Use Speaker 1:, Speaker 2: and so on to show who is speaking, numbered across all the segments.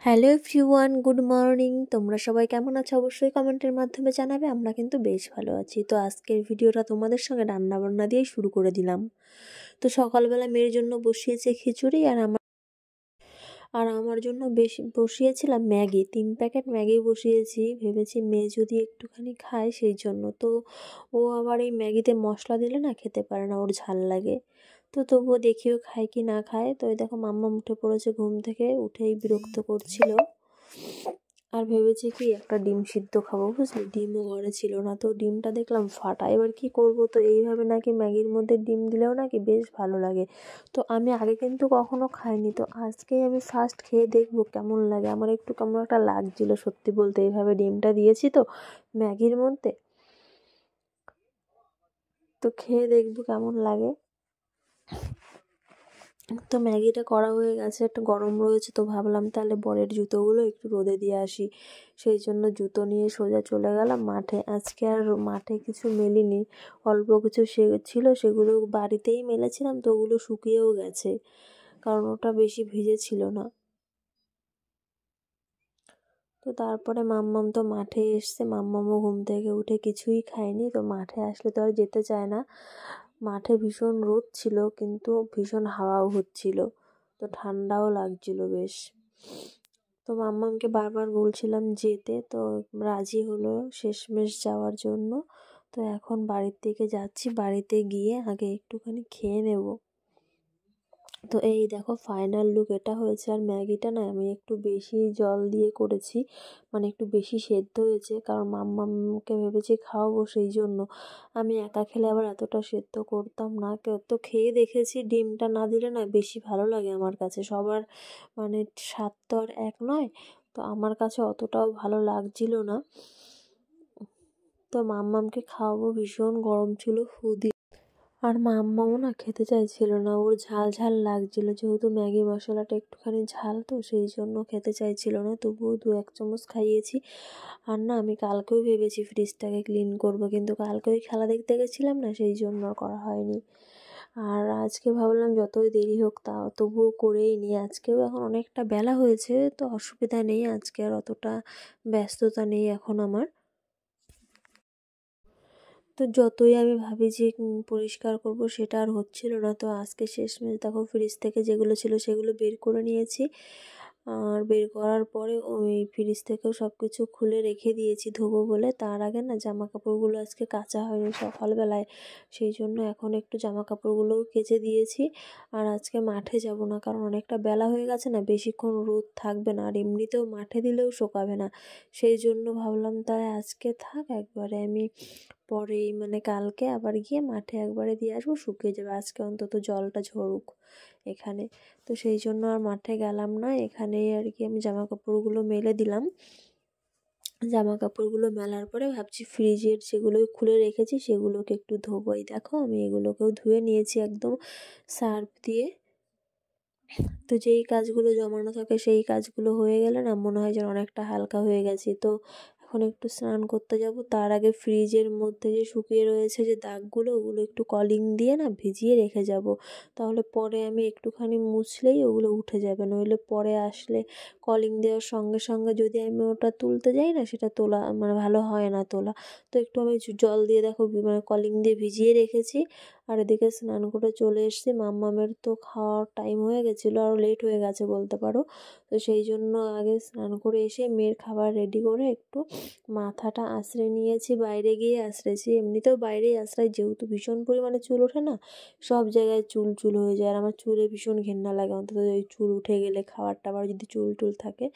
Speaker 1: Hello everyone, good morning. তোমরা সবাই কেমন আছো অবশ্যই কমেন্টের মাধ্যমে জানাবে। আমরা কিন্তু বেশ ভালো আছি। তো আজকের ভিডিওটা তোমাদের সঙ্গে রান্নাবান্না দিয়েই শুরু করে দিলাম। তো সকালবেলা মেয়ের জন্য বসিয়েছে খিচুড়ি, আর আমার জন্য বেশি বসিয়েছিলাম ম্যাগি। 3 প্যাকেট ম্যাগি বসিয়েছি, ভেবেছি মেয়ে যদি একটুখানি খায় সেই জন্য। তো ও আবার এই ম্যাগিতে মশলা দিলে না খেতে পারে না, ওর ঝাল লাগে। তো তবুও দেখিও খায় কি না খায়। তো এই দেখো মাম্মা উঠে পড়েছে ঘুম থেকে, উঠেই বিরক্ত করছিল। আর ভেবেছি কি একটা ডিম সিদ্ধ খাবো, বুঝলি। ডিমও ঘরে ছিল না, তো ডিমটা দেখলাম ফাটা। এবার কি করব, তো এইভাবে নাকি ম্যাগির মধ্যে ডিম দিলেও নাকি বেশ ভালো লাগে। তো আমি আগে কিন্তু কখনো খাইনি, তো আজকেই আমি ফার্স্ট খেয়ে দেখবো কেমন লাগে। আমার একটু কেমন একটা লাগছিল সত্যি বলতে, এইভাবে ডিমটা দিয়েছি তো ম্যাগির মধ্যে, তো খেয়ে দেখবো কেমন লাগে। তো ম্যাগিটা করা হয়ে গেছে, একটু গরম রয়েছে, তো ভাবলাম তাহলে বরের জুতোগুলো একটু রোদে দিয়ে আসি। সেই জন্য জুতো নিয়ে সোজা চলে গেলাম মাঠে। আজকে আর মাঠে কিছু মেলিনি, অল্প কিছু ছিল, সেগুলো বাড়িতেই মেলেছিলাম, তো ওগুলো শুকিয়েও গেছে, কারণ ওটা বেশি ভিজে ছিল না। তো তারপরে মাম্মাম তো মাঠে এসছে, মাম্মামও ঘুম থেকে উঠে কিছুই খায়নি। তো মাঠে আসলে তো আর যেতে চায় না। মাঠে ভীষণ রোদ ছিল, কিন্তু ভীষণ হাওয়াও হচ্ছিল, তো ঠান্ডাও লাগছিল বেশ। তো মাম্মামকে বারবার বলছিলাম যেতে, তো রাজি হলো শেষমেশ যাওয়ার জন্য। তো এখন বাড়ির দিকে যাচ্ছি, বাড়িতে গিয়ে আগে একটুখানি খেয়ে নেব। তো এই দেখো ফাইনাল লুক এটা হয়েছে। আর ম্যাগিটা না আমি একটু বেশি জল দিয়ে করেছি, মানে একটু বেশি সেদ্ধ হয়েছে, কারণ মাম্মামকে ভেবেছি খাওয়াবো সেই জন্য। আমি একা খেলে আবার এতটা সেদ্ধ করতাম না। তো খেয়ে দেখেছি ডিমটা না দিলে না বেশি ভালো লাগে আমার কাছে। সবার মানে স্বাদ তো আর এক নয়, তো আমার কাছে অতটাও ভালো লাগছিল না। তো মাম্মামকে খাওয়াবো, ভীষণ গরম ছিল হুদি। আর মাম্মাও না খেতে চাইছিল না, ওর ঝাল ঝাল লাগছিল, যেহেতু ম্যাগি মশলাটা একটুখানি ঝাল, তো সেই জন্য খেতে চাইছিল না। তবুও 2-1 চামচ খাইয়েছি। আর না আমি কালকেও ভেবেছি ফ্রিজটাকে ক্লিন করব, কিন্তু কালকে ওই খেলা দেখতে গেছিলাম না, সেই জন্য করা হয়নি। আর আজকে ভাবলাম যতই দেরি হোক তবুও করেই নিই। আজকেও এখন অনেকটা বেলা হয়েছে, তো অসুবিধা নেই, আজকে আর অতটা ব্যস্ততা নেই এখন আমার। তো যতই আমি ভাবি যে পরিষ্কার করব, সেটা আর হচ্ছিল না। তো আজকে শেষমেশ দেখো ফ্রিজ থেকে যেগুলো ছিল সেগুলো বের করে নিয়েছি। আর বের করার পরে ওই ফ্রিজ থেকেও সব কিছু খুলে রেখে দিয়েছি ধোবো বলে। তার আগে না জামা কাপড়গুলো আজকে কাচা হয়নি সকালবেলায়, সেই জন্য এখন একটু জামা কাপড়গুলোও কেচে দিয়েছি। আর আজকে মাঠে যাব না, কারণ অনেকটা বেলা হয়ে গেছে না, বেশিক্ষণ রোদ থাকবে না, আর এমনিতেও মাঠে দিলেও শোকাবে না। সেই জন্য ভাবলাম তাহলে আজকে থাক, একবারে আমি পরেই মানে কালকে আবার গিয়ে মাঠে একবারে দিয়ে আসবো, শুকিয়ে যাবে। আজকে অন্তত জলটা ঝরুক এখানে। তো সেই জন্য আর মাঠে গেলাম না, এখানেই আর কি আমি জামা কাপড়গুলো মেলে দিলাম। জামা কাপড়গুলো মেলার পরে ভাবছি ফ্রিজের যেগুলো খুলে রেখেছি সেগুলোকে একটু ধোবো। এই দেখো আমি এগুলোকেও ধুয়ে নিয়েছি একদম সার্ফ দিয়ে। তো যেই কাজগুলো জমানো থাকে সেই কাজগুলো হয়ে গেলে না মনে হয় যেন অনেকটা হালকা হয়ে গেছে। তো এখন একটু স্নান করতে যাব, তার আগে ফ্রিজের মধ্যে যে শুকিয়ে রয়েছে যে দাগগুলো, ওগুলো একটু কলিং দিয়ে না ভিজিয়ে রেখে যাব। তাহলে পরে আমি একটুখানি মুছলেই ওগুলো উঠে যাবে, নইলে পরে আসলে কলিং দেওয়ার সঙ্গে সঙ্গে যদি আমি ওটা তুলতে যাই না, সেটা তোলা মানে ভালো হয় না তোলা। তো একটু আমি জল দিয়ে দেখো মানে কলিং দিয়ে ভিজিয়ে রেখেছি। আর এদিকে স্নান করে চলে এসেছি। মাম্মামের তো খাওয়ার টাইম হয়ে গেছিলো, আরও লেট হয়ে গেছে বলতে পারো। তো সেই জন্য আগে স্নান করে এসে মেয়ের খাবার রেডি করে একটু মাথাটা আঁচড়ে নিয়েছি, বাইরে গিয়ে আঁচড়েছি। এমনিতেও বাইরেই আঁচড়াই, যেহেতু ভীষণ পরিমাণে চুল ওঠে না, সব জায়গায় চুল চুল হয়ে যায়। আর আমার চুলে ভীষণ ঘেন্না লাগে, অন্তত ওই চুল উঠে গেলে, খাবার টাবার যদি চুল টুল থাকে।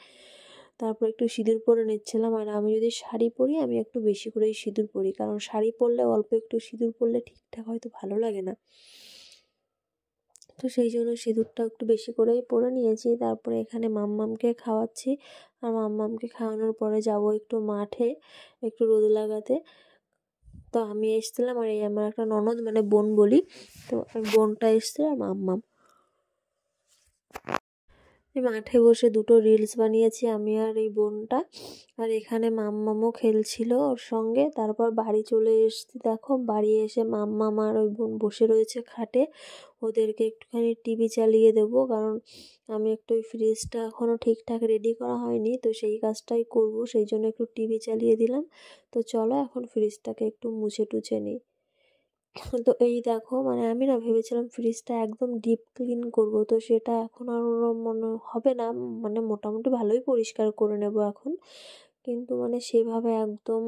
Speaker 1: তারপর একটু সিঁদুর পরে নিচ্ছিলাম। আর আমি যদি শাড়ি পরি, আমি একটু বেশি করেই সিঁদুর পরি, কারণ শাড়ি পরলে অল্প একটু সিঁদুর পরলে ঠিকঠাক হয়তো ভালো লাগে না। তো সেই জন্য সিঁদুরটা একটু বেশি করেই পরে নিয়েছি। তারপরে এখানে মাম্মামকে খাওয়াচ্ছি, আর মাম্মামকে খাওয়ানোর পরে যাব একটু মাঠে একটু রোদ লাগাতে। তো আমি এসেছিলাম, আর এই আমার একটা ননদ মানে বোন বলি, তো বোনটা এসছে আর মাম্মাম। এই মাঠে বসে দুটো রিলস বানিয়েছি আমি আর এই বোনটা। আর এখানে মাম্মামও খেলছিল ওর সঙ্গে। তারপর বাড়ি চলে এসেছি। দেখো বাড়ি এসে মাম্মাম আর ওই বোন বসে রয়েছে খাটে। ওদেরকে একটুখানি টিভি চালিয়ে দেবো, কারণ আমি একটু ওই ফ্রিজটা এখনও ঠিকঠাক রেডি করা হয়নি, তো সেই কাজটাই করব, সেই জন্য একটু টিভি চালিয়ে দিলাম। তো চলো এখন ফ্রিজটাকে একটু মুছে টুছে নিই। তো এই দেখো মানে আমি না ভেবেছিলাম ফ্রিজটা একদম ডিপ ক্লিন করব, তো সেটা এখন আর মনে হবে না। মানে মোটামুটি ভালোই পরিষ্কার করে নেব এখন, কিন্তু মানে সেভাবে একদম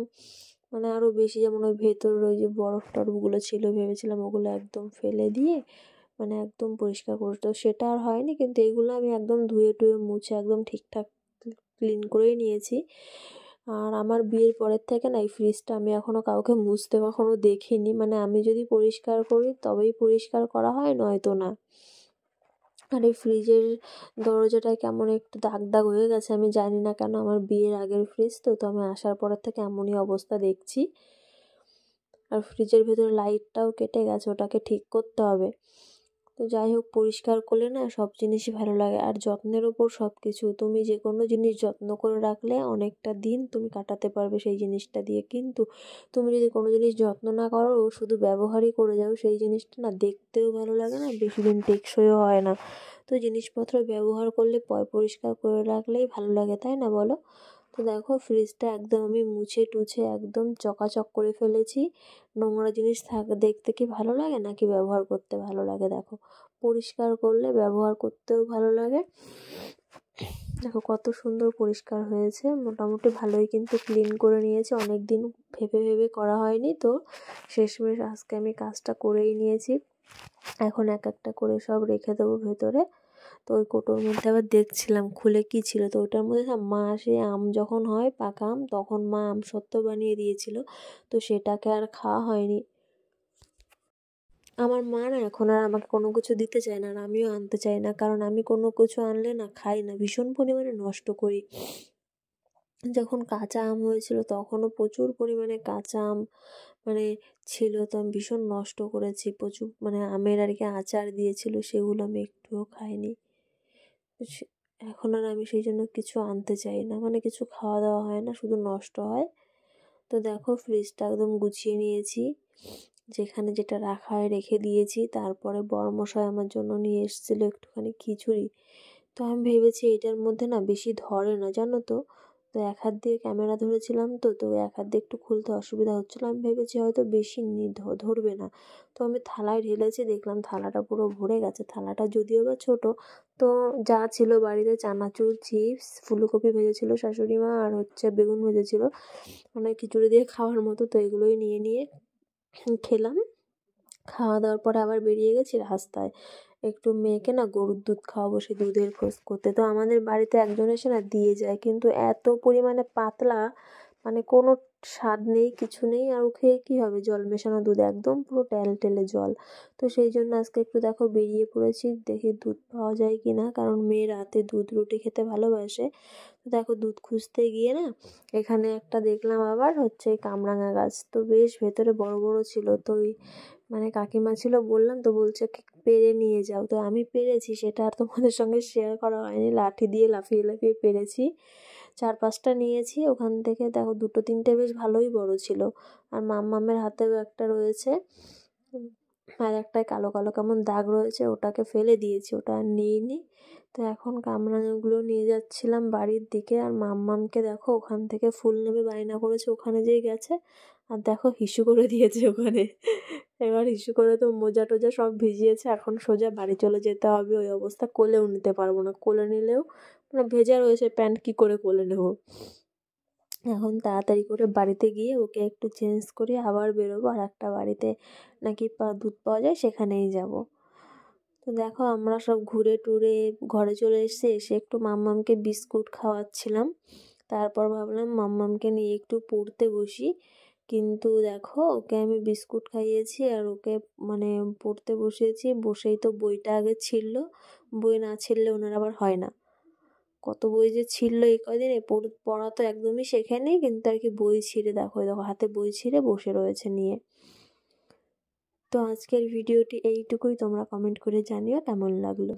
Speaker 1: মানে আরও বেশি, যেমন ওই ভেতরের ওই যে বরফ টরফগুলো ছিল ভেবেছিলাম ওগুলো একদম ফেলে দিয়ে মানে একদম পরিষ্কার করে, তো সেটা আর হয়নি। কিন্তু এগুলো আমি একদম ধুয়ে টুয়ে মুছে একদম ঠিকঠাক ক্লিন করেই নিয়েছি। আর আমার বিয়ের পরের থেকে না এই ফ্রিজটা আমি এখনও কাউকে মুছতে কখনও দেখিনি। মানে আমি যদি পরিষ্কার করি তবেই পরিষ্কার করা হয়, নয়তো না। আর এই ফ্রিজের দরজাটায় কেমন একটু দাগ দাগ হয়ে গেছে, আমি জানি না কেন। আমার বিয়ের আগের ফ্রিজ তো আমি আসার পরের থেকে এমনই অবস্থা দেখছি। আর ফ্রিজের ভেতরে লাইটটাও কেটে গেছে, ওটাকে ঠিক করতে হবে। তো যাই হোক, পরিষ্কার করলে না সব জিনিসই ভালো লাগে। আর যত্নের ওপর সব কিছু, তুমি যে কোনো জিনিস যত্ন করে রাখলে অনেকটা দিন তুমি কাটাতে পারবে সেই জিনিসটা দিয়ে। কিন্তু তুমি যদি কোনো জিনিস যত্ন না করো, শুধু ব্যবহারই করে যাও, সেই জিনিসটা না দেখতেও ভালো লাগে না, বেশি দিন টেকসইও হয় না। তো জিনিসপত্র ব্যবহার করলে পরিষ্কার করে রাখলেই ভালো লাগে, তাই না বলো? তো দেখো ফ্রিজটা একদম আমি মুছে টুছে একদম চকাচক করে ফেলেছি। নোংরা জিনিস দেখতে কি ভালো লাগে নাকি ব্যবহার করতে ভালো লাগে? দেখো পরিষ্কার করলে ব্যবহার করতেও ভালো লাগে। দেখো কত সুন্দর পরিষ্কার হয়েছে, মোটামুটি ভালোই কিন্তু ক্লিন করে নিয়েছি। অনেক দিন ভেবে ভেবে করা হয়নি, তো শেষমেশ আজকে আমি কাজটা করেই নিয়েছি। এখন এক একটা করে সব রেখে দেবো ভেতরে। তো ওই কোটোর মধ্যে আবার দেখছিলাম খুলে কী ছিল, তো ওটার মধ্যে না মা সে আম যখন হয় পাকা আম, তখন মা আমসত্ত্ব বানিয়ে দিয়েছিল, তো সেটাকে আর খাওয়া হয়নি। আমার মা না এখন আর আমাকে কোনো কিছু দিতে চায় না, আর আমিও আনতে চাই না, কারণ আমি কোনো কিছু আনলে না খাই না, ভীষণ পরিমাণে নষ্ট করি। যখন কাঁচা আম হয়েছিল তখনও প্রচুর পরিমাণে কাঁচা আম মানে ছিল, তো আমি ভীষণ নষ্ট করেছি। প্রচুর মানে আমের আর কি আচার দিয়েছিল, সেগুলো আমি একটুও খাইনি। এখন আর আমি সেই জন্য কিছু আনতে চাই না, মানে কিছু খাওয়া দাওয়া হয় না, শুধু নষ্ট হয়। তো দেখো ফ্রিজটা একদম গুছিয়ে নিয়েছি, যেখানে যেটা রাখা হয় রেখে দিয়েছি। তারপরে বড়মশাই আমার জন্য নিয়ে এসেছিলো একটুখানি খিচুড়ি। তো আমি ভেবেছি এটার মধ্যে না বেশি ধরে না, জানো তো। তো এক হাত দিয়ে ক্যামেরা ধরেছিলাম, তো এক হাত দিয়ে একটু খুলতে অসুবিধা হচ্ছিলো। আমি ভেবেছি হয়তো বেশি ধরবে না, তো আমি থালায় ঢেলেছি, দেখলাম থালাটা পুরো ভরে গেছে। থালাটা যদিও বা ছোটো, তো যা ছিল বাড়িতে চানাচুর, চিপস, ফুলকপি ভেজেছিল শাশুড়ি মা, আর হচ্ছে বেগুন ভেজেছিল, মানে খিচুড়ি দিয়ে খাওয়ার মতো। তো এগুলোই নিয়ে নিয়ে খেলাম। খাওয়া দাওয়ার পরে আবার বেরিয়ে গেছি রাস্তায়, একটু মেয়েকে না গরুর দুধ খাওয়াবো, সেই দুধের খোঁজ করতে। তো আমাদের বাড়িতে একজন এসে না দিয়ে যায়, কিন্তু এত পরিমাণে পাতলা, মানে কোনো স্বাদ নেই, কিছু নেই। আর ও খেয়ে কী হবে, জল মেশানো দুধ, একদম পুরো টেলটেলে জল। তো সেই জন্য আজকে একটু দেখো বেরিয়ে পড়েছি, দেখি দুধ পাওয়া যায় কি না, কারণ মেয়ে রাতে দুধ রুটি খেতে ভালোবাসে। তো দেখো দুধ খুঁজতে গিয়ে না এখানে একটা দেখলাম আবার হচ্ছে কামরাঙা গাছ, তো বেশ ভেতরে বড় বড় ছিল। তো ওই মানে কাকিমা ছিল, বললাম, তো বলছে পেরে নিয়ে যাও। তো আমি পেরেছি, সেটা আর তোমাদের সঙ্গে শেয়ার করা হয়নি, লাঠি দিয়ে লাফিয়ে লাফিয়ে পেরেছি। 4-5টা নিয়েছি ওখান থেকে। দেখো 2-3টে বেশ ভালোই বড় ছিল। আর মাম্মামের হাতেও একটা রয়েছে, আর একটায় কালো কালো কেমন দাগ রয়েছে, ওটাকে ফেলে দিয়েছি, ওটা আর নিইনি। তো এখন কামরাঙাগুলো নিয়ে যাচ্ছিলাম বাড়ির দিকে। আর মাম্মামকে দেখো ওখান থেকে ফুল নেবে বায়না করেছে, ওখানে যেই গেছে, আর দেখো হিসু করে দিয়েছে ওখানে। এবার হিসু করে তো মোজা টোজা সব ভিজিয়েছে, এখন সোজা বাড়ি চলে যেতে হবে। ওই অবস্থা কোলেও নিতে পারবো না, কোলে নিলেও মানে ভেজা রয়েছে প্যান্ট, কী করে কোলে নেবো। এখন তাড়াতাড়ি করে বাড়িতে গিয়ে ওকে একটু চেঞ্জ করে আবার বেরোবো, আর একটা বাড়িতে নাকি দুধ পাওয়া যায়, সেখানেই যাব। তো দেখো আমরা সব ঘুরে টুরে ঘরে চলে এসে একটু মাম্মামকে বিস্কুট খাওয়াচ্ছিলাম। তারপর ভাবলাম মাম্মামকে নিয়ে একটু পড়তে বসি, কিন্তু দেখো ওকে আমি বিস্কুট খাইয়েছি আর ওকে মানে পড়তে বসিয়েছি, বসেই তো বইটা আগে ছিঁড়ল। বই না ছিঁড়লে ওনার আবার হয় না, কত বই যে ছিঁড়লো এই কদিনে, পড়া তো একদমই শেখেনি, কিন্তু আর কি বই ছিঁড়ে দেখো দেখো হাতে বই ছিঁড়ে বসে রয়েছে নিয়ে। তো আজকের ভিডিওটি এইটুকুই, তোমরা কমেন্ট করে জানিও কেমন লাগলো।